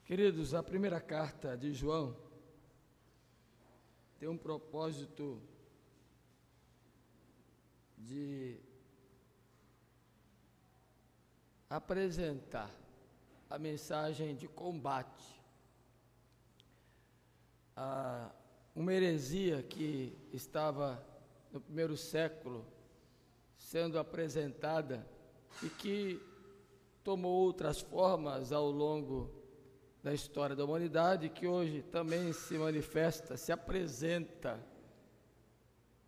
Queridos, a primeira carta de João tem um propósito de apresentar a mensagem de combate a uma heresia que estava no primeiro século sendo apresentada e que tomou outras formas ao longo da história da humanidade, que hoje também se manifesta, se apresenta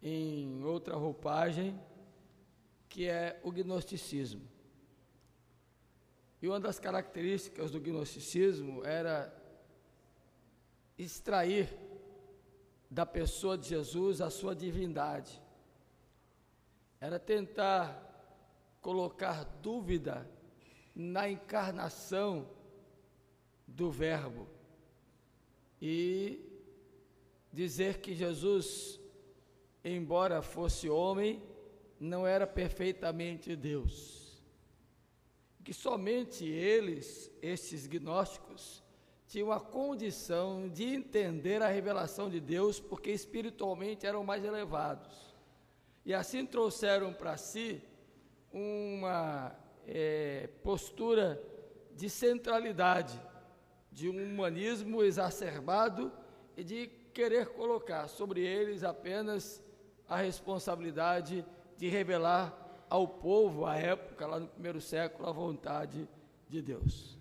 em outra roupagem, que é o gnosticismo. E uma das características do gnosticismo era extrair da pessoa de Jesus a sua divindade. Era tentar colocar dúvida na encarnação do Verbo e dizer que Jesus, embora fosse homem, não era perfeitamente Deus. Que somente eles, estes gnósticos, tinham a condição de entender a revelação de Deus, porque espiritualmente eram mais elevados. E assim trouxeram para si uma postura de centralidade, de um humanismo exacerbado e de querer colocar sobre eles apenas a responsabilidade de revelar ao povo, à época, lá no primeiro século, a vontade de Deus.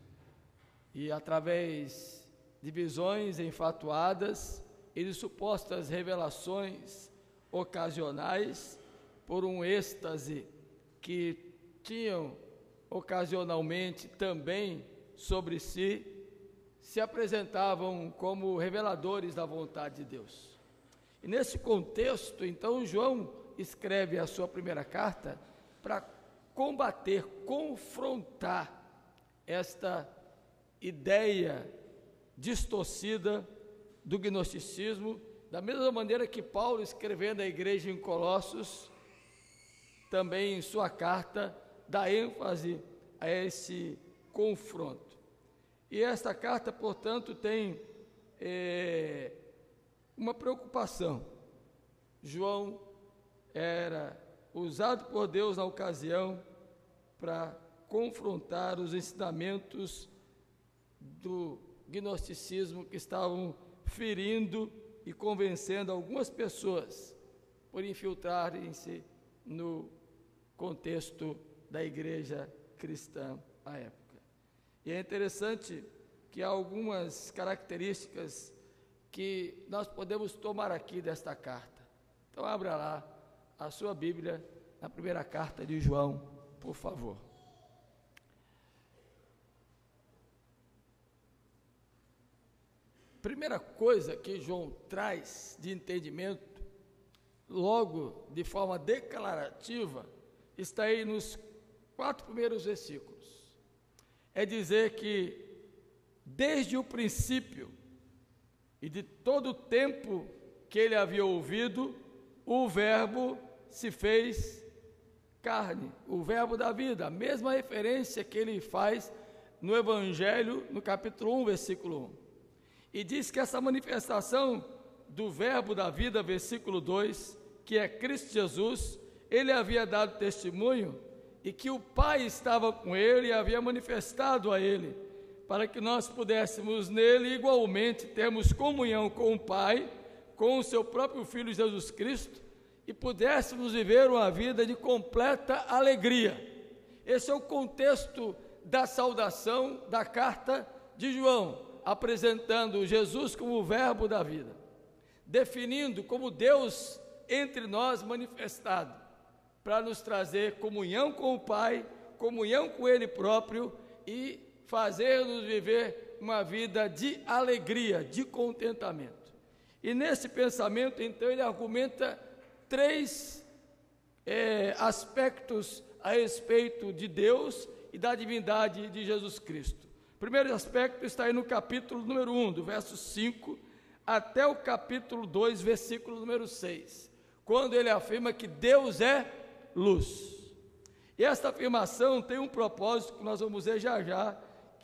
E através de visões enfatuadas e de supostas revelações ocasionais, por um êxtase que tinham ocasionalmente também sobre si, se apresentavam como reveladores da vontade de Deus. E nesse contexto, então, João escreve a sua primeira carta para combater, confrontar esta ideia distorcida do gnosticismo, da mesma maneira que Paulo, escrevendo à igreja em Colossos, também em sua carta, dá ênfase a esse confronto. E esta carta, portanto, tem uma preocupação. João era usado por Deus na ocasião para confrontar os ensinamentos do gnosticismo que estavam ferindo e convencendo algumas pessoas por infiltrarem-se no contexto da igreja cristã à época. E é interessante que há algumas características que nós podemos tomar aqui desta carta. Então, abra lá a sua Bíblia, na primeira carta de João, por favor. Primeira coisa que João traz de entendimento, logo de forma declarativa, está aí nos 4 primeiros versículos. É dizer que, desde o princípio e de todo o tempo que ele havia ouvido, o Verbo se fez carne, o Verbo da vida, a mesma referência que ele faz no Evangelho, no capítulo 1, versículo 1. E diz que essa manifestação do Verbo da vida, versículo 2, que é Cristo Jesus, ele havia dado testemunho e que o Pai estava com ele e havia manifestado a ele, para que nós pudéssemos nele igualmente termos comunhão com o Pai, com o seu próprio Filho Jesus Cristo, e pudéssemos viver uma vida de completa alegria. Esse é o contexto da saudação da carta de João, apresentando Jesus como o Verbo da vida, definindo como Deus entre nós manifestado, para nos trazer comunhão com o Pai, comunhão com Ele próprio e fazer-nos viver uma vida de alegria, de contentamento. E nesse pensamento, então, ele argumenta 3 aspectos a respeito de Deus e da divindade de Jesus Cristo. O primeiro aspecto está aí no capítulo número 1, do verso 5, até o capítulo 2, versículo número 6, quando ele afirma que Deus é luz. E esta afirmação tem um propósito que nós vamos ver já já,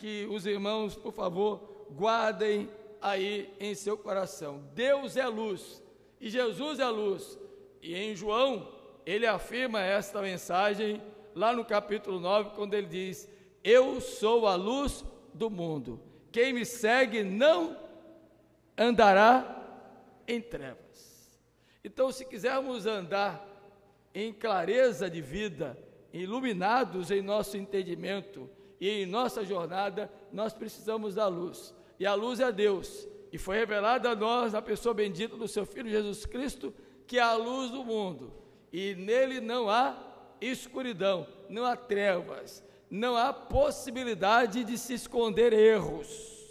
que os irmãos, por favor, guardem aí em seu coração. Deus é luz e Jesus é luz. E em João, ele afirma esta mensagem lá no capítulo 9, quando ele diz: eu sou a luz do mundo. Quem me segue não andará em trevas. Então, se quisermos andar em clareza de vida, iluminados em nosso entendimento e em nossa jornada, nós precisamos da luz. E a luz é Deus. E foi revelada a nós, na pessoa bendita do seu Filho Jesus Cristo, que é a luz do mundo. E nele não há escuridão, não há trevas, não há possibilidade de se esconder erros,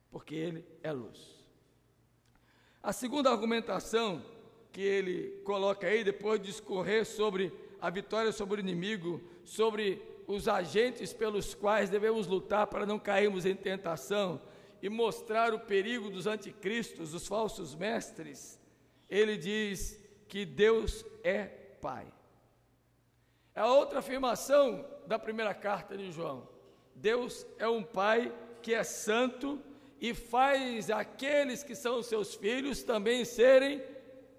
porque ele é luz. A segunda argumentação que ele coloca aí, depois de discorrer sobre a vitória sobre o inimigo, sobre os agentes pelos quais devemos lutar para não cairmos em tentação e mostrar o perigo dos anticristos, dos falsos mestres, ele diz que Deus é Pai. É a outra afirmação da primeira carta de João. Deus é um Pai que é santo e faz aqueles que são seus filhos também serem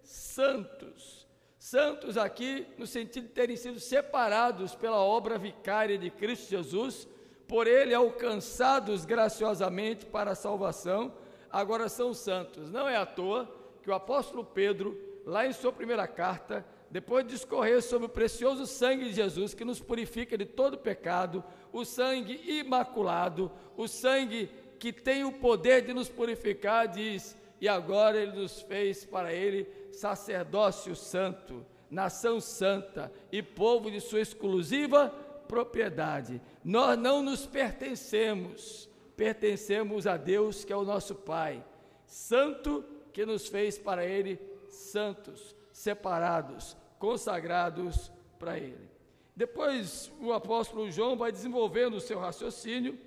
santos. Santos aqui no sentido de terem sido separados pela obra vicária de Cristo Jesus, por ele alcançados graciosamente para a salvação, agora são santos. Não é à toa que o apóstolo Pedro, lá em sua primeira carta, depois de discorrer sobre o precioso sangue de Jesus, que nos purifica de todo pecado, o sangue imaculado, o sangue que tem o poder de nos purificar, diz: e agora ele nos fez para ele sacerdócio santo, nação santa e povo de sua exclusiva propriedade. Nós não nos pertencemos, pertencemos a Deus, que é o nosso Pai, santo, que nos fez para ele santos, separados, consagrados para ele. Depois o apóstolo João vai desenvolvendo o seu raciocínio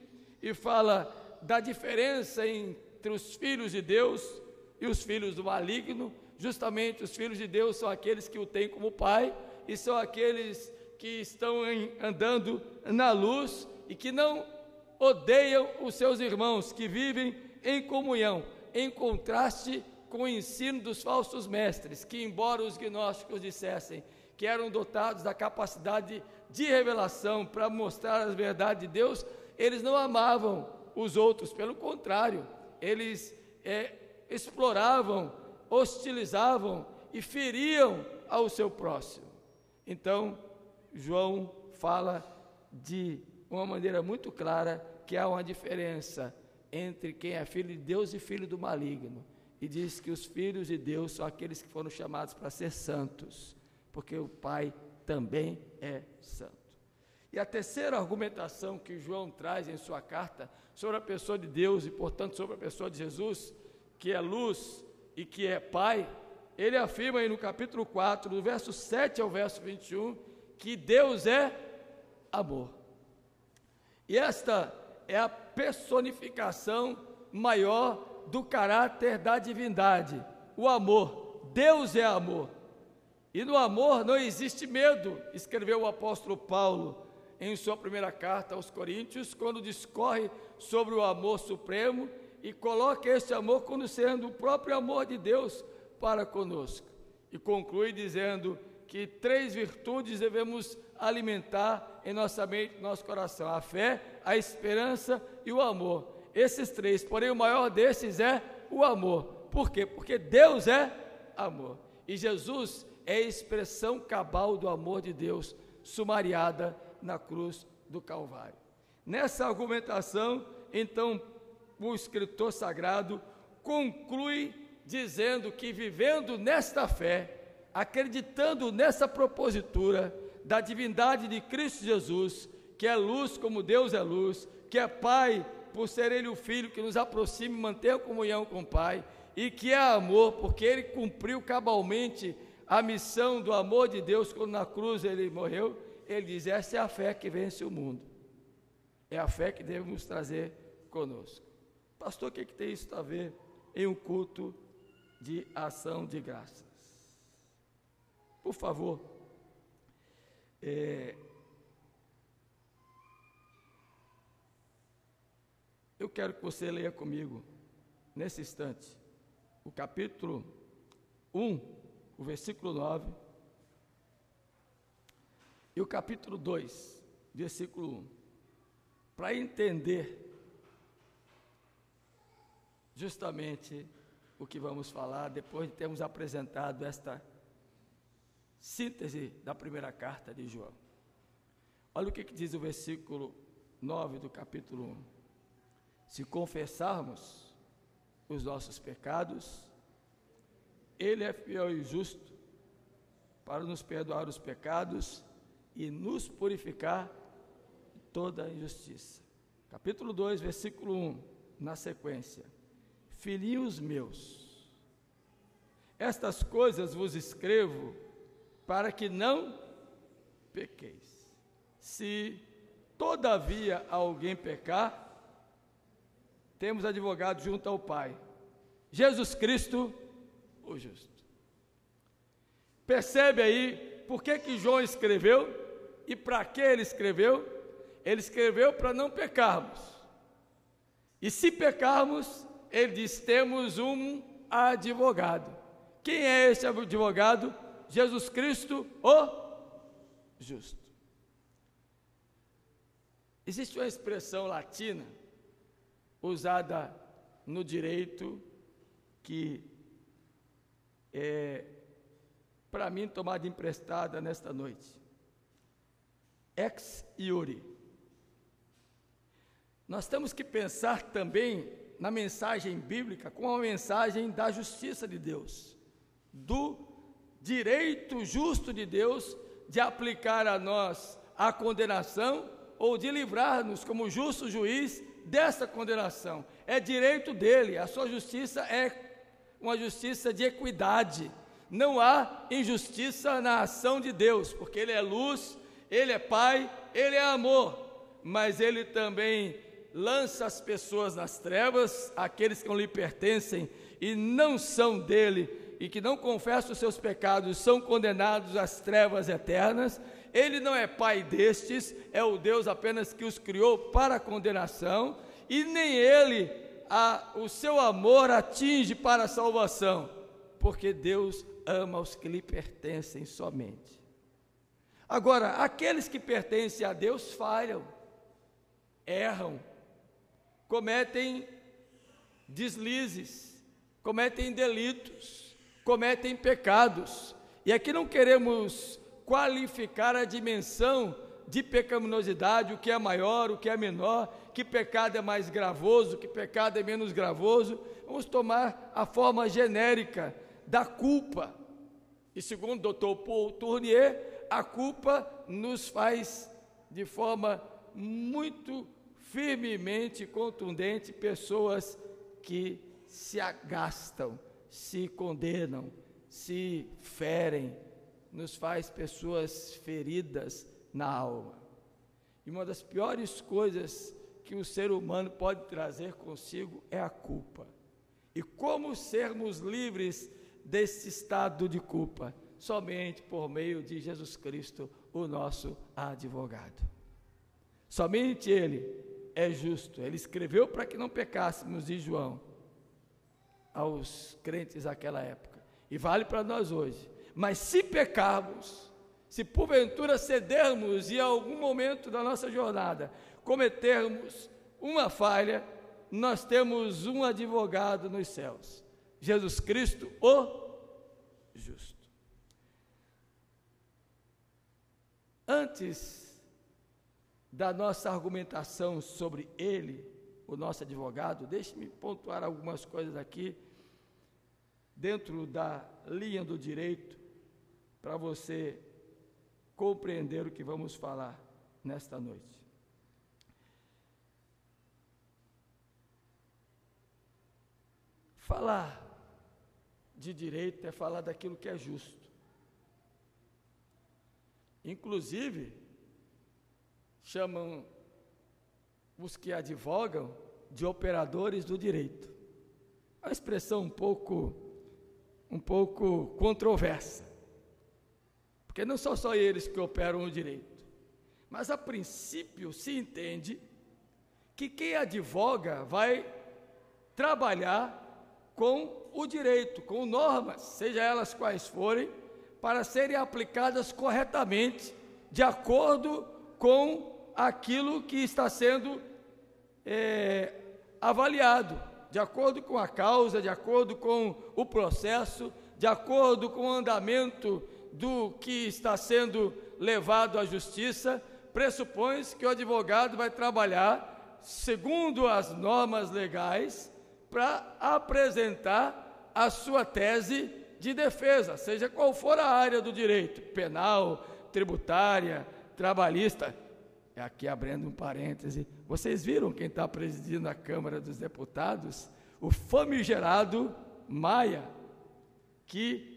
e fala da diferença entre os filhos de Deus e os filhos do maligno. Justamente os filhos de Deus são aqueles que o têm como pai e são aqueles que estão andando na luz e que não odeiam os seus irmãos, que vivem em comunhão, em contraste com o ensino dos falsos mestres, que embora os gnósticos dissessem que eram dotados da capacidade de revelação para mostrar as verdades de Deus, eles não amavam os outros, pelo contrário, eles exploravam, hostilizavam e feriam ao seu próximo. Então, João fala de uma maneira muito clara que há uma diferença entre quem é filho de Deus e filho do maligno, e diz que os filhos de Deus são aqueles que foram chamados para ser santos, porque o Pai também é santo. E a terceira argumentação que João traz em sua carta sobre a pessoa de Deus e, portanto, sobre a pessoa de Jesus, que é luz e que é Pai, ele afirma aí no capítulo 4, do verso 7 ao verso 21, que Deus é amor. E esta é a personificação maior do caráter da divindade, o amor. Deus é amor. E no amor não existe medo, escreveu o apóstolo Paulo em sua primeira carta aos Coríntios, quando discorre sobre o amor supremo e coloca este amor como sendo o próprio amor de Deus para conosco. E conclui dizendo que 3 virtudes devemos alimentar em nossa mente, nosso coração: a fé, a esperança e o amor. Esses 3, porém o maior desses é o amor. Por quê? Porque Deus é amor. E Jesus é a expressão cabal do amor de Deus, sumariada na cruz do Calvário. Nessa argumentação, então, o escritor sagrado conclui dizendo que, vivendo nesta fé, acreditando nessa propositura da divindade de Cristo Jesus, que é luz como Deus é luz, que é Pai, por ser Ele o Filho que nos aproxima e mantém a comunhão com o Pai, e que é amor, porque Ele cumpriu cabalmente a missão do amor de Deus, quando na cruz Ele morreu. Ele diz: essa é a fé que vence o mundo, é a fé que devemos trazer conosco. Pastor, o que tem isso a ver em um culto de ação de graças? Por favor, quero que você leia comigo, nesse instante, o capítulo 1, o versículo 9, e o capítulo 2, versículo 1, para entender justamente o que vamos falar depois de termos apresentado esta síntese da primeira carta de João. Olha o que diz o versículo 9 do capítulo 1. Se confessarmos os nossos pecados, Ele é fiel e justo para nos perdoar os pecados e nos purificar de toda injustiça. Capítulo 2, versículo 1, na sequência. Filhinhos meus, estas coisas vos escrevo para que não pequeis. Se todavia alguém pecar, temos advogado junto ao Pai, Jesus Cristo, o justo. Percebe aí por que João escreveu e para que ele escreveu? Ele escreveu para não pecarmos. E se pecarmos, ele diz, temos um advogado. Quem é esse advogado? Jesus Cristo, o justo. Existe uma expressão latina usada no direito que é, para mim, tomada emprestada nesta noite. Ex iure. Nós temos que pensar também na mensagem bíblica como uma mensagem da justiça de Deus, do direito justo de Deus de aplicar a nós a condenação ou de livrar-nos como justo juiz dessa condenação. É direito dele, a sua justiça é uma justiça de equidade. Não há injustiça na ação de Deus, porque Ele é luz, Ele é Pai, Ele é amor, mas Ele também lança as pessoas nas trevas, aqueles que não lhe pertencem e não são dele, e que não confessam os seus pecados, são condenados às trevas eternas. Ele não é pai destes, é o Deus apenas que os criou para a condenação, e nem ele, o seu amor atinge para a salvação, porque Deus ama os que lhe pertencem somente. Agora, aqueles que pertencem a Deus falham, erram, cometem deslizes, cometem delitos, cometem pecados, e aqui não queremos qualificar a dimensão de pecaminosidade, o que é maior, o que é menor, que pecado é mais gravoso, que pecado é menos gravoso. Vamos tomar a forma genérica da culpa, e segundo o Dr. Paul Tournier, a culpa nos faz de forma muito firmemente contundente pessoas que se agastam, se condenam, se ferem, nos faz pessoas feridas na alma. E uma das piores coisas que o ser humano pode trazer consigo é a culpa. E como sermos livres desse estado de culpa? Somente por meio de Jesus Cristo, o nosso advogado. Somente Ele é justo. Ele escreveu para que não pecássemos, diz João, aos crentes daquela época. E vale para nós hoje. Mas se pecarmos, se porventura cedermos e em algum momento da nossa jornada cometermos uma falha, nós temos um advogado nos céus, Jesus Cristo, o justo. Antes da nossa argumentação sobre ele, o nosso advogado, deixe-me pontuar algumas coisas aqui, dentro da linha do direito, para você compreender o que vamos falar nesta noite. Falar de direito é falar daquilo que é justo. Inclusive, chamam os que advogam de operadores do direito. É uma expressão um pouco controversa, porque não são só eles que operam o direito, mas a princípio se entende que quem advoga vai trabalhar com o direito, com normas, seja elas quais forem, para serem aplicadas corretamente, de acordo com aquilo que está sendo avaliado, de acordo com a causa, de acordo com o processo, de acordo com o andamento do que está sendo levado à justiça. Pressupõe que o advogado vai trabalhar segundo as normas legais para apresentar a sua tese de defesa, seja qual for a área do direito, penal, tributária, trabalhista. Aqui abrindo um parêntese, vocês viram quem está presidindo a Câmara dos Deputados? O famigerado Maia, que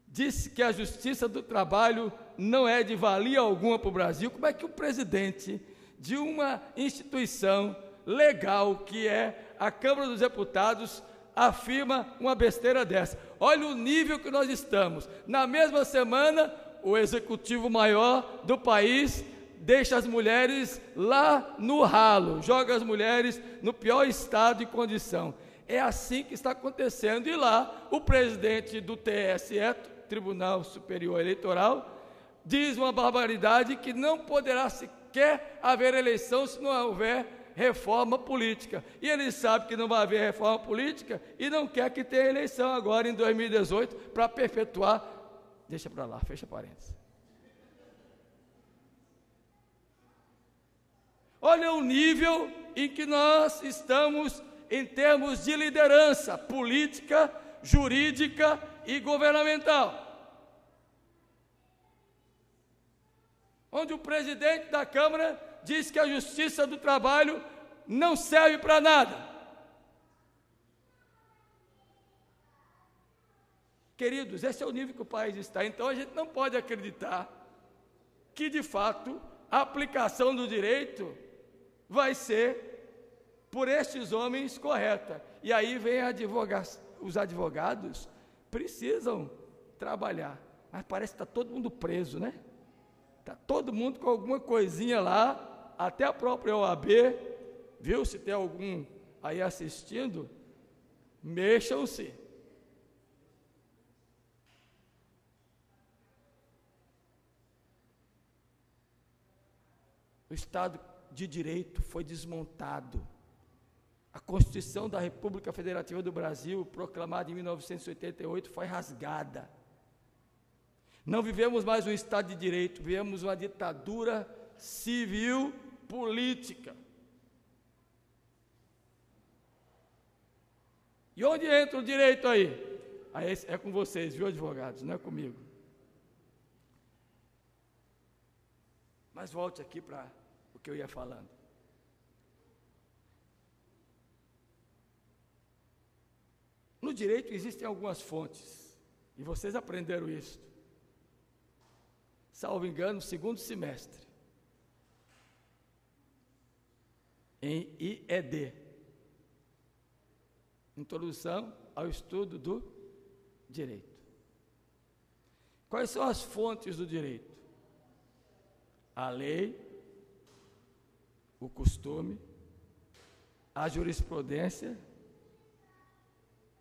disse que a justiça do trabalho não é de valia alguma para o Brasil. Como é que o presidente de uma instituição legal, que é a Câmara dos Deputados, afirma uma besteira dessa? Olha o nível que nós estamos. Na mesma semana, o executivo maior do país deixa as mulheres lá no ralo, joga as mulheres no pior estado e condição. É assim que está acontecendo. E lá, o presidente do TSE, Tribunal Superior Eleitoral, diz uma barbaridade, que não poderá sequer haver eleição se não houver reforma política. E ele sabe que não vai haver reforma política e não quer que tenha eleição agora em 2018 para perpetuar. Deixa para lá, fecha parênteses. Olha o nível em que nós estamos em termos de liderança política, jurídica e governamental. Onde o presidente da Câmara diz que a justiça do trabalho não serve para nada. Queridos, esse é o nível que o país está. Então a gente não pode acreditar que, de fato, a aplicação do direito vai ser por estes homens correta. E aí vem os advogados precisam trabalhar, mas parece que está todo mundo preso, né? Está todo mundo com alguma coisinha lá, até a própria OAB, viu? Se tem algum aí assistindo, mexam-se. O Estado de Direito foi desmontado. A Constituição da República Federativa do Brasil, proclamada em 1988, foi rasgada. Não vivemos mais um Estado de Direito, vivemos uma ditadura civil política. E onde entra o direito aí? Aí é com vocês, viu, advogados, não é comigo. Mas volte aqui para o que eu ia falando. No direito existem algumas fontes, e vocês aprenderam isso. Salvo engano, segundo semestre, em IED, Introdução ao Estudo do Direito. Quais são as fontes do direito? A lei, o costume, a jurisprudência,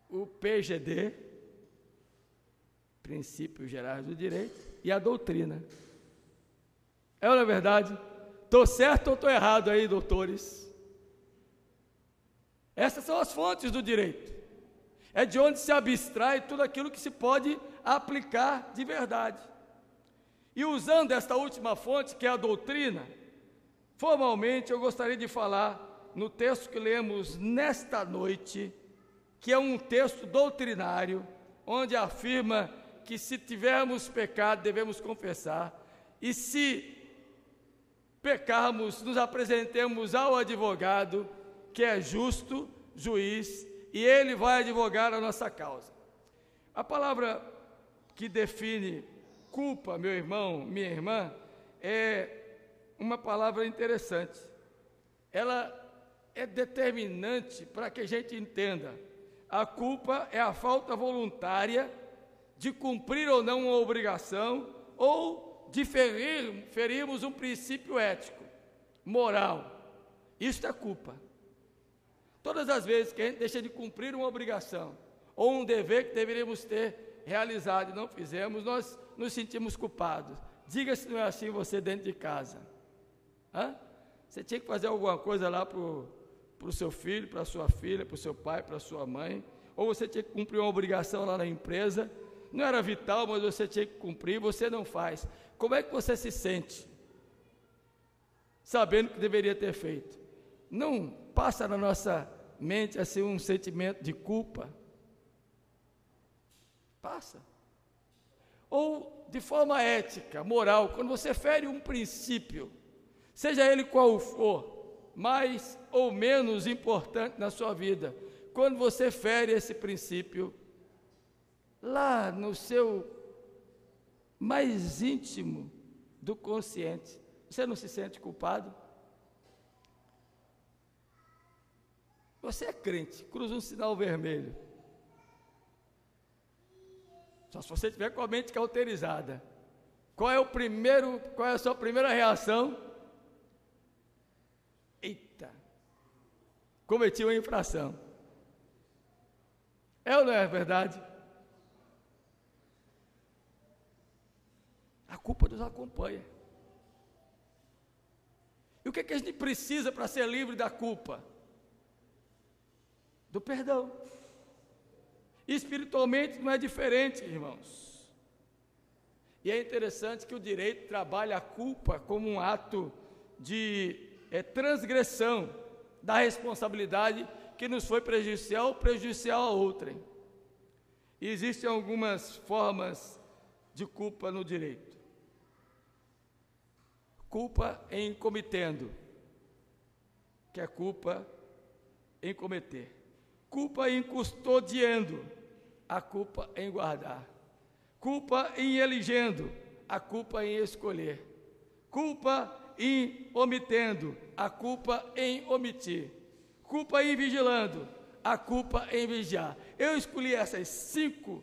o PGD, Princípios Gerais do Direito, e a doutrina. É ou não é verdade? Estou certo ou estou errado aí, doutores? Essas são as fontes do direito. É de onde se abstrai tudo aquilo que se pode aplicar de verdade. E usando esta última fonte, que é a doutrina, formalmente eu gostaria de falar no texto que lemos nesta noite, que é um texto doutrinário, onde afirma que se tivermos pecado, devemos confessar, e se pecarmos, nos apresentemos ao advogado, que é justo, juiz, e ele vai advogar a nossa causa. A palavra que define culpa, meu irmão, minha irmã, é uma palavra interessante. Ela é determinante para que a gente entenda. A culpa é a falta voluntária de cumprir ou não uma obrigação, ou de ferirmos um princípio ético, moral. Isso é culpa. Todas as vezes que a gente deixa de cumprir uma obrigação, ou um dever que deveríamos ter realizado e não fizemos, nós nos sentimos culpados. Diga se não é assim você dentro de casa. Você tinha que fazer alguma coisa lá para o seu filho, para a sua filha, para o seu pai, para a sua mãe, ou você tinha que cumprir uma obrigação lá na empresa, não era vital, mas você tinha que cumprir, você não faz. Como é que você se sente? Sabendo que deveria ter feito. Não passa na nossa mente assim um sentimento de culpa? Passa. Ou de forma ética, moral, quando você fere um princípio, seja ele qual for, mais ou menos importante na sua vida, quando você fere esse princípio, lá no seu mais íntimo do consciente, você não se sente culpado? Você é crente, cruza um sinal vermelho. Só se você tiver com a mente cauterizada. Qual é a sua primeira reação? Eita, cometi uma infração. É ou não é verdade? A culpa nos acompanha. E o que a gente precisa para ser livre da culpa? Do perdão. Espiritualmente não é diferente, irmãos. E é interessante que o direito trabalha a culpa como um ato de transgressão da responsabilidade que nos foi prejudicial a outrem. E existem algumas formas de culpa no direito. Culpa em cometendo, que é culpa em cometer. Culpa em custodiando, a culpa em guardar. Culpa em elegendo, a culpa em escolher. Culpa em omitendo, a culpa em omitir. Culpa em vigilando, a culpa em vigiar. Eu escolhi essas 5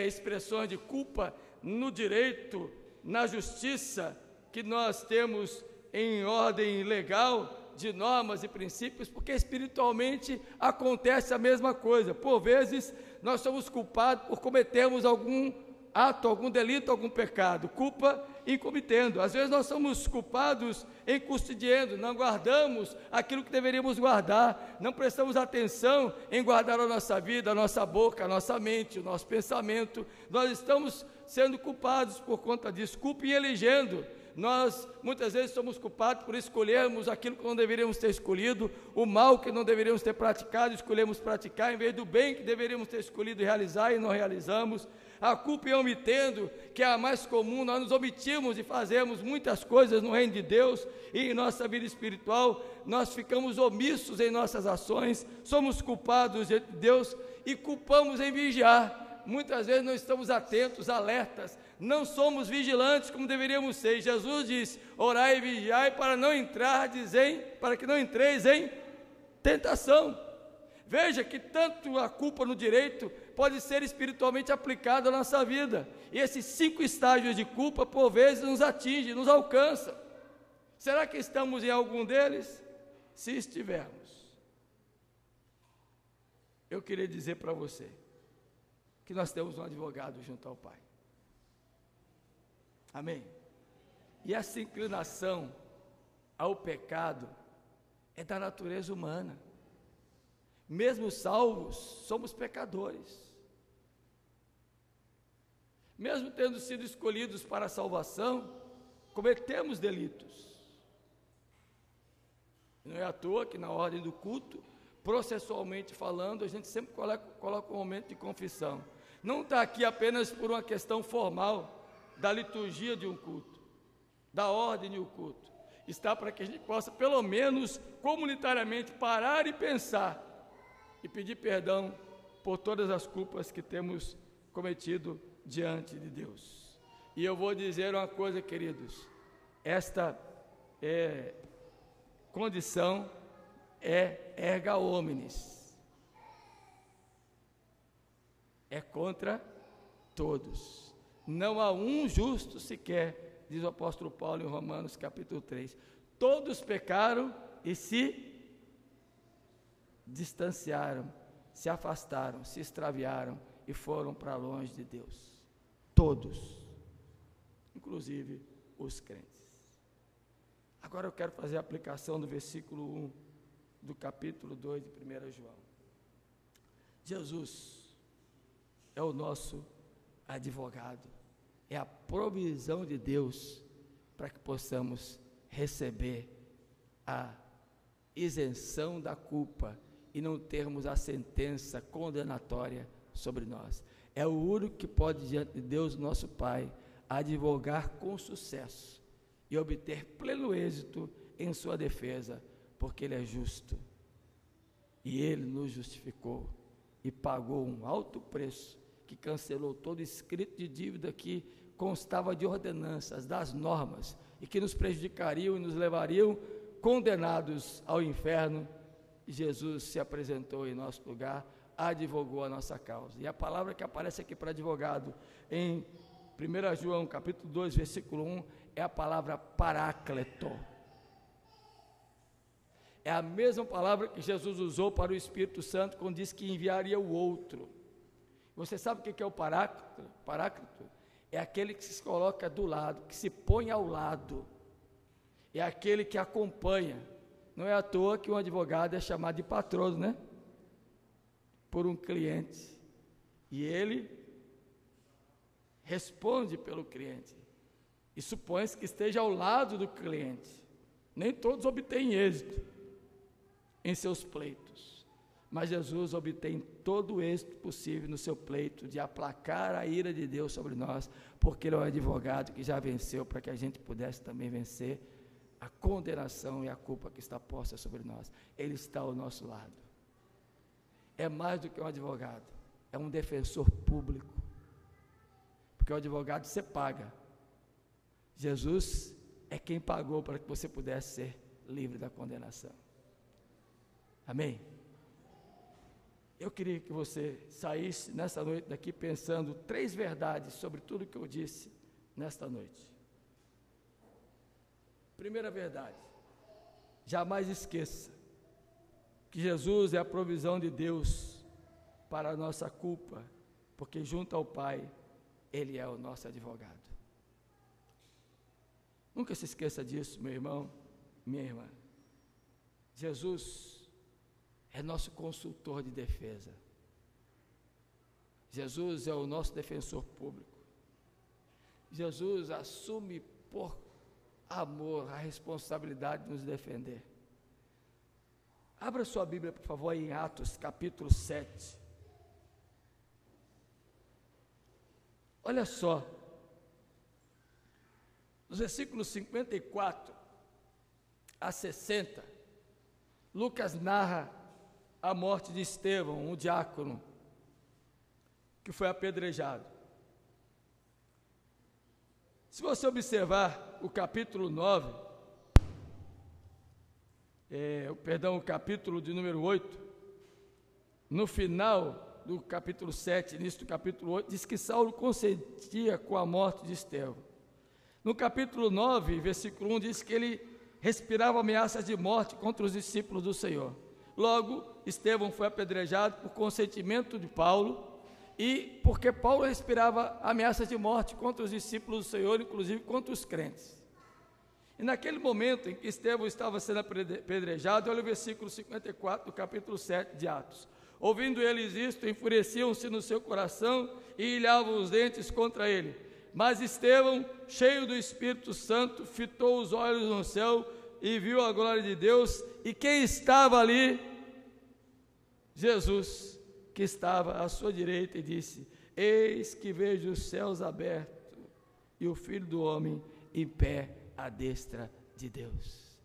expressões de culpa no direito, na justiça, que nós temos em ordem legal, de normas e princípios, porque espiritualmente acontece a mesma coisa. Por vezes, nós somos culpados por cometermos algum ato, algum delito, algum pecado. Culpa em cometendo. Às vezes nós somos culpados em custodiando, não guardamos aquilo que deveríamos guardar, não prestamos atenção em guardar a nossa vida, a nossa boca, a nossa mente, o nosso pensamento. Nós estamos sendo culpados por conta disso. Culpa em elegendo. Nós, muitas vezes, somos culpados por escolhermos aquilo que não deveríamos ter escolhido, o mal que não deveríamos ter praticado, escolhemos praticar, em vez do bem que deveríamos ter escolhido realizar e não realizamos. A culpa em omitendo, que é a mais comum, nós nos omitimos de fazermos muitas coisas no reino de Deus e em nossa vida espiritual, nós ficamos omissos em nossas ações, somos culpados de Deus e culpamos em vigiar. Muitas vezes não estamos atentos, alertas, não somos vigilantes como deveríamos ser. Jesus diz: orai e vigiai para que não entreis em tentação. Veja que tanto a culpa no direito pode ser espiritualmente aplicada à nossa vida. E esses 5 estágios de culpa, por vezes, nos atingem, nos alcançam. Será que estamos em algum deles? Se estivermos, eu queria dizer para você que nós temos um advogado junto ao Pai. Amém? E essa inclinação ao pecado é da natureza humana. Mesmo salvos, somos pecadores. Mesmo tendo sido escolhidos para a salvação, cometemos delitos. Não é à toa que na ordem do culto, processualmente falando, a gente sempre coloca um momento de confissão. Não está aqui apenas por uma questão formal da liturgia de um culto, da ordem de um culto. Está para que a gente possa, pelo menos, comunitariamente, parar e pensar e pedir perdão por todas as culpas que temos cometido diante de Deus. E eu vou dizer uma coisa, queridos, esta condição é erga omnes, é contra todos. Não há um justo sequer, diz o apóstolo Paulo em Romanos capítulo 3. Todos pecaram e se distanciaram, se afastaram, se extraviaram e foram para longe de Deus. Todos, inclusive os crentes. Agora eu quero fazer a aplicação do versículo 1 do capítulo 2 de 1 João. Jesus é o nosso advogado, é a provisão de Deus para que possamos receber a isenção da culpa e não termos a sentença condenatória sobre nós. É o único que pode, diante de Deus, nosso Pai, advogar com sucesso e obter pleno êxito em sua defesa, porque Ele é justo. E Ele nos justificou e pagou um alto preço, que cancelou todo escrito de dívida que constava de ordenanças, das normas, e que nos prejudicariam e nos levariam condenados ao inferno. Jesus se apresentou em nosso lugar, advogou a nossa causa. E a palavra que aparece aqui para advogado em 1 João capítulo 2, versículo 1, é a palavra paráclito. É a mesma palavra que Jesus usou para o Espírito Santo quando disse que enviaria o outro. Você sabe o que é o paráclito? Paráclito é aquele que se coloca do lado, que se põe ao lado. É aquele que acompanha. Não é à toa que um advogado é chamado de patrono, né? Por um cliente. E ele responde pelo cliente. E supõe-se que esteja ao lado do cliente. Nem todos obtêm êxito em seus pleitos. Mas Jesus obtém todo o êxito possível no seu pleito de aplacar a ira de Deus sobre nós, porque Ele é um advogado que já venceu para que a gente pudesse também vencer a condenação e a culpa que está posta sobre nós. Ele está ao nosso lado. É mais do que um advogado, é um defensor público, porque o advogado você paga. Jesus é quem pagou para que você pudesse ser livre da condenação. Amém? Eu queria que você saísse nessa noite daqui pensando 3 verdades sobre tudo que eu disse nesta noite. Primeira verdade, jamais esqueça que Jesus é a provisão de Deus para a nossa culpa, porque junto ao Pai, Ele é o nosso advogado. Nunca se esqueça disso, meu irmão, minha irmã. Jesus é nosso consultor de defesa. Jesus é o nosso defensor público. Jesus assume por amor a responsabilidade de nos defender. Abra sua Bíblia, por favor, em Atos, capítulo 7. Olha só, nos versículos 54 a 60, Lucas narra a morte de Estevão, um diácono, que foi apedrejado. Se você observar o capítulo 9, o capítulo de número 8, no final do capítulo 7, início do capítulo 8, diz que Saulo consentia com a morte de Estevão. No capítulo 9, versículo 1, diz que ele respirava ameaças de morte contra os discípulos do Senhor. Logo, Estevão foi apedrejado por consentimento de Paulo, e porque Paulo respirava ameaças de morte contra os discípulos do Senhor, inclusive contra os crentes. E naquele momento em que Estevão estava sendo apedrejado, olha o versículo 54 do capítulo 7 de Atos. Ouvindo eles isto, enfureciam-se no seu coração e ilhavam os dentes contra ele. Mas Estevão, cheio do Espírito Santo, fitou os olhos no céu e viu a glória de Deus. E quem estava ali? Jesus, que estava à sua direita, e disse: eis que vejo os céus abertos e o Filho do Homem em pé à destra de Deus.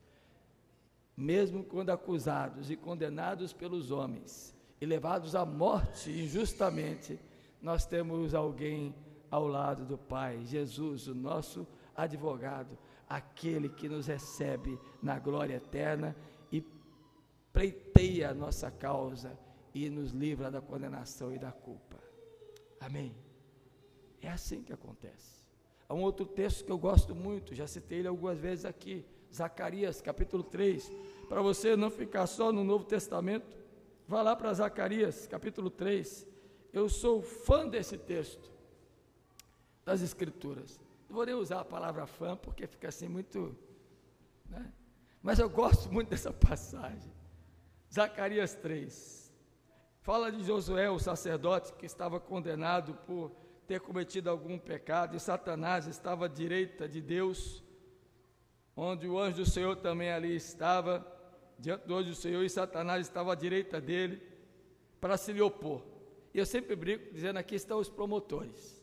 Mesmo quando acusados e condenados pelos homens e levados à morte injustamente, nós temos alguém ao lado do Pai, Jesus, o nosso advogado, aquele que nos recebe na glória eterna e pleiteia a nossa causa e nos livra da condenação e da culpa. Amém? É assim que acontece. Há um outro texto que eu gosto muito, já citei ele algumas vezes aqui, Zacarias capítulo 3, para você não ficar só no Novo Testamento, vá lá para Zacarias, capítulo 3. Eu sou fã desse texto, das Escrituras. Não vou nem usar a palavra fã, porque fica assim muito, né? Mas eu gosto muito dessa passagem. Zacarias 3. Fala de Josué, o sacerdote, que estava condenado por ter cometido algum pecado, e Satanás estava à direita de Deus, onde o anjo do Senhor também ali estava, diante do anjo do Senhor, e Satanás estava à direita dele, para se lhe opor. E eu sempre brinco, dizendo, aqui estão os promotores.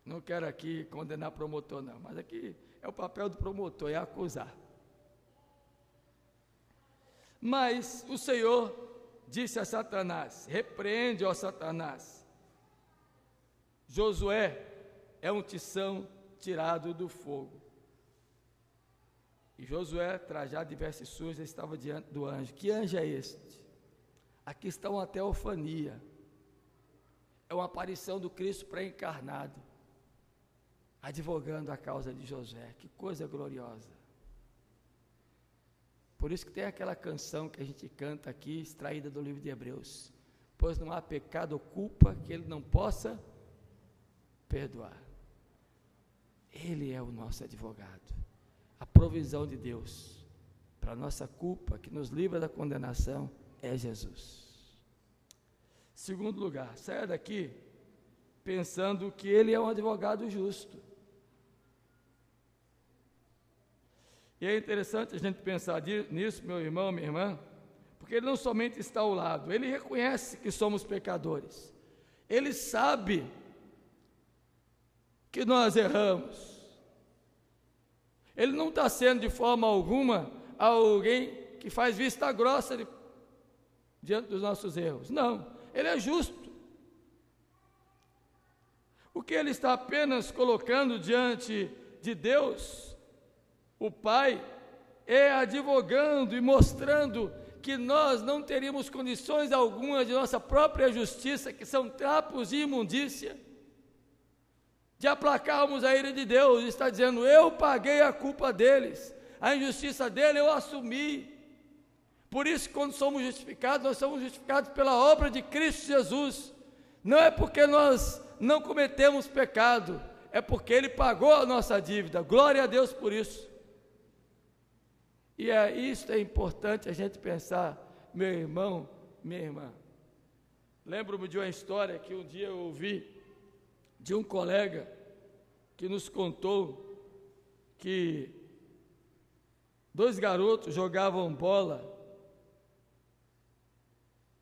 Não quero aqui condenar promotor não, mas aqui é o papel do promotor, é acusar. Mas o Senhor disse a Satanás, repreende, ó Satanás, Josué é um tição tirado do fogo. E Josué, trajado de vestes sujas, estava diante do anjo. Que anjo é este? Aqui está uma teofania, é uma aparição do Cristo pré-encarnado, advogando a causa de Josué. Que coisa gloriosa. Por isso que tem aquela canção que a gente canta aqui, extraída do livro de Hebreus, pois não há pecado ou culpa que ele não possa perdoar. Ele é o nosso advogado, a provisão de Deus para a nossa culpa, que nos livra da condenação, é Jesus. Segundo lugar, saia daqui pensando que ele é um advogado justo. E é interessante a gente pensar nisso, meu irmão, minha irmã, porque ele não somente está ao lado, ele reconhece que somos pecadores, ele sabe que nós erramos, ele não está sendo de forma alguma alguém que faz vista grossa diante dos nossos erros, não, ele é justo. O que ele está apenas colocando diante de Deus, o Pai, é advogando e mostrando que nós não teríamos condições alguma de nossa própria justiça, que são trapos de imundícia, de aplacarmos a ira de Deus. Está dizendo, eu paguei a culpa deles, a injustiça dele eu assumi. Por isso, quando somos justificados, nós somos justificados pela obra de Cristo Jesus. Não é porque nós não cometemos pecado, é porque ele pagou a nossa dívida. Glória a Deus por isso. E isso é importante a gente pensar, meu irmão, minha irmã. Lembro-me de uma história que um dia eu ouvi de um colega que nos contou que 2 garotos jogavam bola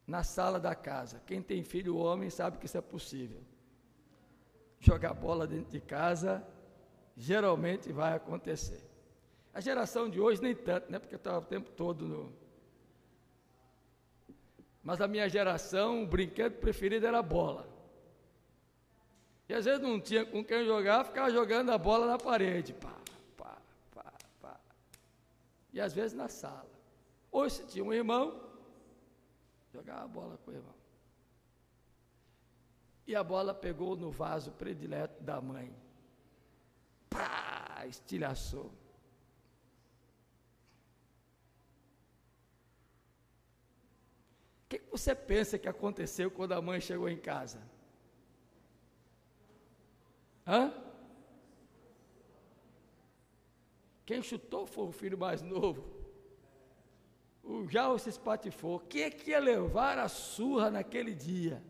na sala da casa. Quem tem filho homem sabe que isso é possível. Jogar bola dentro de casa geralmente vai acontecer. A geração de hoje nem tanto, né? Porque eu estava o tempo todo no... Mas a minha geração, o brinquedo preferido era a bola. E às vezes não tinha com quem jogar, ficava jogando a bola na parede. Pá, pá, pá, pá. E às vezes na sala. Ou se tinha um irmão, jogava a bola com o irmão. E a bola pegou no vaso predileto da mãe. Pá, estilhaçou. O que você pensa que aconteceu quando a mãe chegou em casa? Quem chutou foi o filho mais novo. O Jal se espatifou. Quem é que ia levar a surra naquele dia?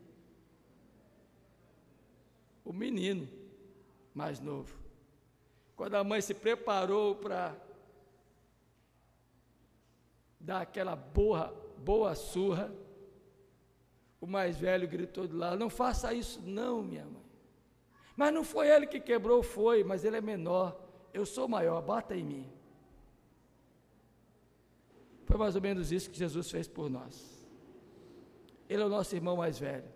O menino mais novo. Quando a mãe se preparou para dar aquela boa surra, o mais velho gritou de lá, não faça isso não, minha mãe. Mas não foi ele que quebrou, foi, mas ele é menor, eu sou maior, bata em mim. Foi mais ou menos isso que Jesus fez por nós. Ele é o nosso irmão mais velho.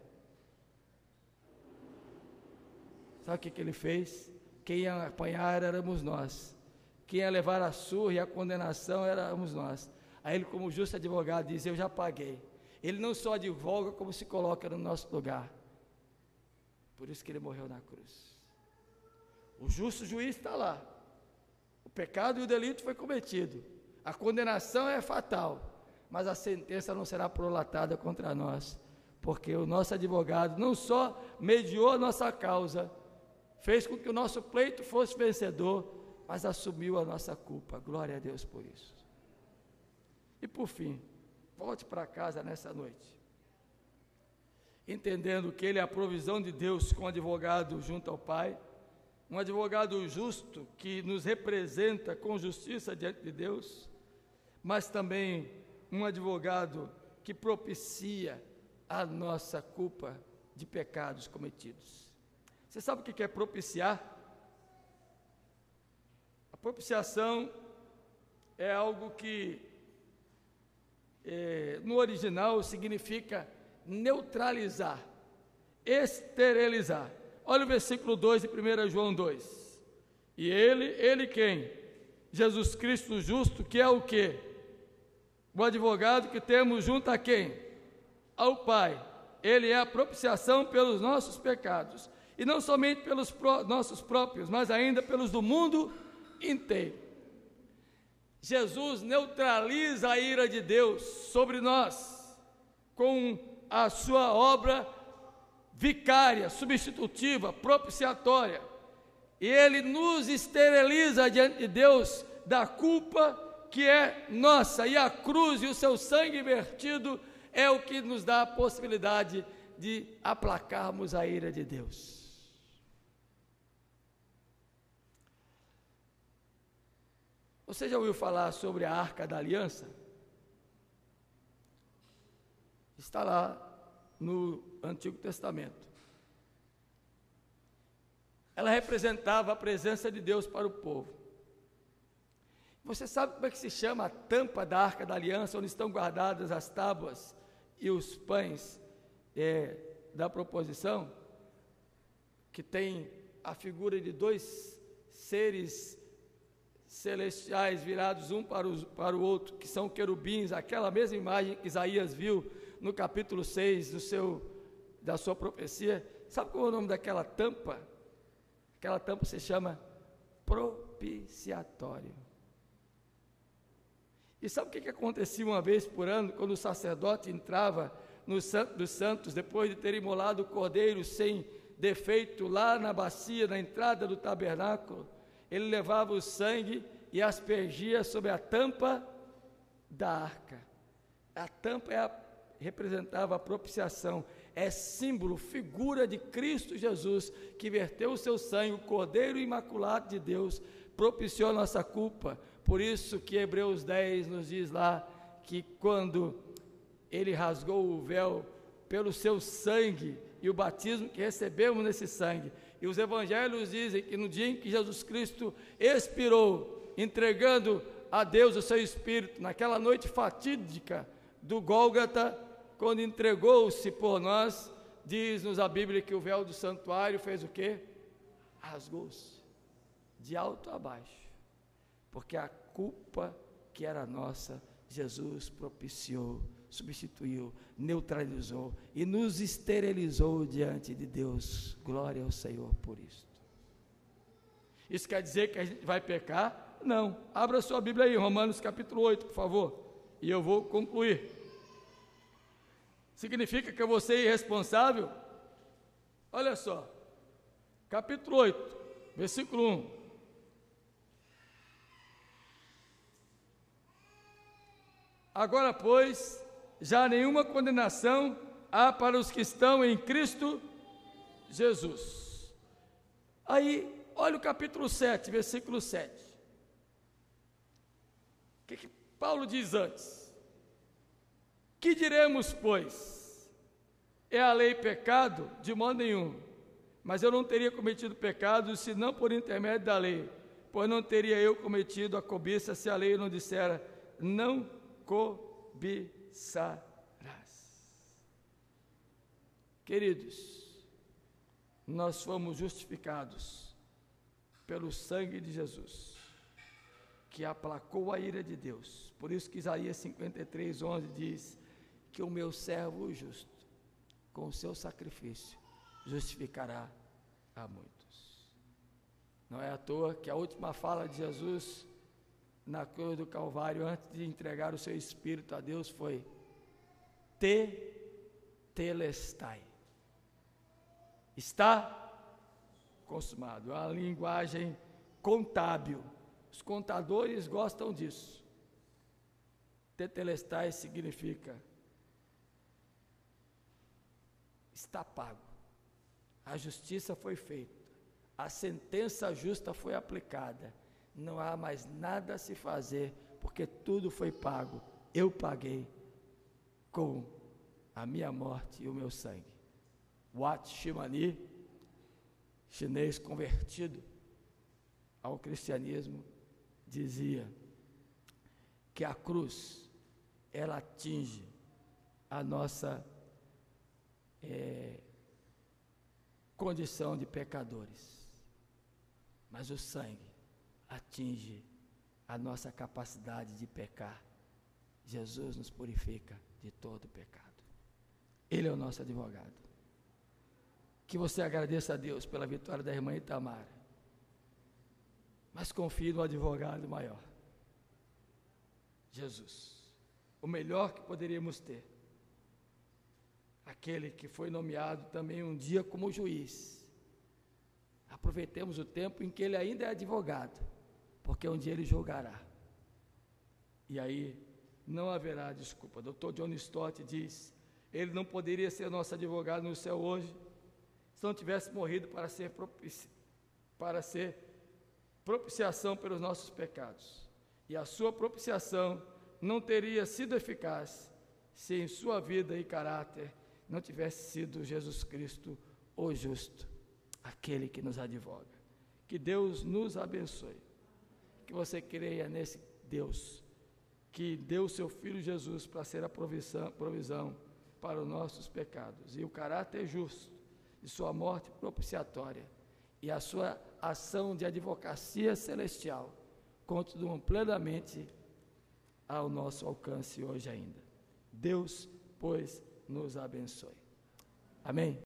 Sabe o que ele fez? Quem ia apanhar éramos nós. Quem ia levar a surra e a condenação éramos nós. Aí ele, como justo advogado, diz, eu já paguei. Ele não só advoga, como se coloca no nosso lugar. Por isso que ele morreu na cruz. O justo juiz está lá. O pecado e o delito foi cometido. A condenação é fatal, mas a sentença não será prolatada contra nós, porque o nosso advogado não só mediou a nossa causa, fez com que o nosso pleito fosse vencedor, mas assumiu a nossa culpa. Glória a Deus por isso. E por fim, volte para casa nessa noite, entendendo que Ele é a provisão de Deus com advogado junto ao Pai, um advogado justo que nos representa com justiça diante de Deus, mas também um advogado que propicia a nossa culpa de pecados cometidos. Você sabe o que é propiciar? A propiciação é algo que no original significa neutralizar, esterilizar. Olha o versículo 2 de 1 João 2. E ele quem? Jesus Cristo justo, que é o quê? O advogado que temos junto a quem? Ao Pai. Ele é a propiciação pelos nossos pecados. E não somente pelos nossos próprios, mas ainda pelos do mundo inteiro. Jesus neutraliza a ira de Deus sobre nós com a sua obra vicária, substitutiva, propiciatória. E Ele nos esteriliza diante de Deus da culpa que é nossa. E a cruz e o seu sangue vertido é o que nos dá a possibilidade de aplacarmos a ira de Deus. Você já ouviu falar sobre a Arca da Aliança? Está lá no Antigo Testamento. Ela representava a presença de Deus para o povo. Você sabe como é que se chama a tampa da Arca da Aliança, onde estão guardadas as tábuas e os pães da proposição? Que tem a figura de dois seres celestiais virados um para o outro, que são querubins, aquela mesma imagem que Isaías viu no capítulo 6 da sua profecia. Sabe qual é o nome daquela tampa? Aquela tampa se chama propiciatório. E sabe o que acontecia uma vez por ano, quando o sacerdote entrava no Santo dos Santos, depois de ter imolado o cordeiro sem defeito lá na bacia, na entrada do tabernáculo? Ele levava o sangue e aspergia sobre a tampa da arca. A tampa representava a propiciação, é símbolo, figura de Cristo Jesus, que verteu o seu sangue, o Cordeiro Imaculado de Deus, propiciou a nossa culpa. Por isso que Hebreus 10 nos diz lá, que quando Ele rasgou o véu pelo seu sangue, e o batismo que recebemos nesse sangue, e os evangelhos dizem que no dia em que Jesus Cristo expirou, entregando a Deus o seu Espírito, naquela noite fatídica do Gólgota, quando entregou-se por nós, diz-nos a Bíblia que o véu do santuário fez o quê? Rasgou-se, de alto a baixo, porque a culpa que era nossa, Jesus propiciou, substituiu, neutralizou e nos esterilizou diante de Deus. Glória ao Senhor por isso. Isso quer dizer que a gente vai pecar? Não. Abra sua Bíblia aí, Romanos capítulo 8, por favor, e eu vou concluir. Significa que eu vou ser irresponsável? Olha só, capítulo 8, versículo 1. Agora, pois, já nenhuma condenação há para os que estão em Cristo Jesus. Aí, olha o capítulo 7, versículo 7. O que Paulo diz antes? Que diremos, pois? É a lei pecado? De modo nenhum. Mas eu não teria cometido pecado, senão por intermédio da lei, pois não teria eu cometido a cobiça, se a lei não dissera, não cobiçarás. Queridos, nós fomos justificados pelo sangue de Jesus, que aplacou a ira de Deus. Por isso que Isaías 53, 11 diz que o meu servo justo, com o seu sacrifício, justificará a muitos. Não é à toa que a última fala de Jesus na cruz do Calvário, antes de entregar o seu Espírito a Deus, foi tetelestai. Está consumado. É uma linguagem contábil. Os contadores gostam disso. Tetelestai significa está pago. A justiça foi feita. A sentença justa foi aplicada. Não há mais nada a se fazer, porque tudo foi pago. Eu paguei com a minha morte e o meu sangue. Wat Shimani, chinês convertido ao cristianismo, dizia que a cruz, ela atinge a nossa condição de pecadores, mas o sangue atinge a nossa capacidade de pecar. Jesus nos purifica de todo pecado. Ele é o nosso advogado. Que você agradeça a Deus pela vitória da irmã Itamara, mas confie no advogado maior, Jesus, o melhor que poderíamos ter, aquele que foi nomeado também um dia como juiz. Aproveitemos o tempo em que ele ainda é advogado, porque um dia ele julgará, e aí não haverá desculpa. Dr. John Stott diz, ele não poderia ser nosso advogado no céu hoje, se não tivesse morrido para ser propiciação pelos nossos pecados, e a sua propiciação não teria sido eficaz se em sua vida e caráter não tivesse sido Jesus Cristo, o justo, aquele que nos advoga. Que Deus nos abençoe, que você creia nesse Deus, que deu o seu Filho Jesus para ser a provisão para os nossos pecados, e o caráter justo de sua morte propiciatória, e a sua ação de advocacia celestial, continuam plenamente ao nosso alcance hoje ainda. Deus, pois, nos abençoe. Amém?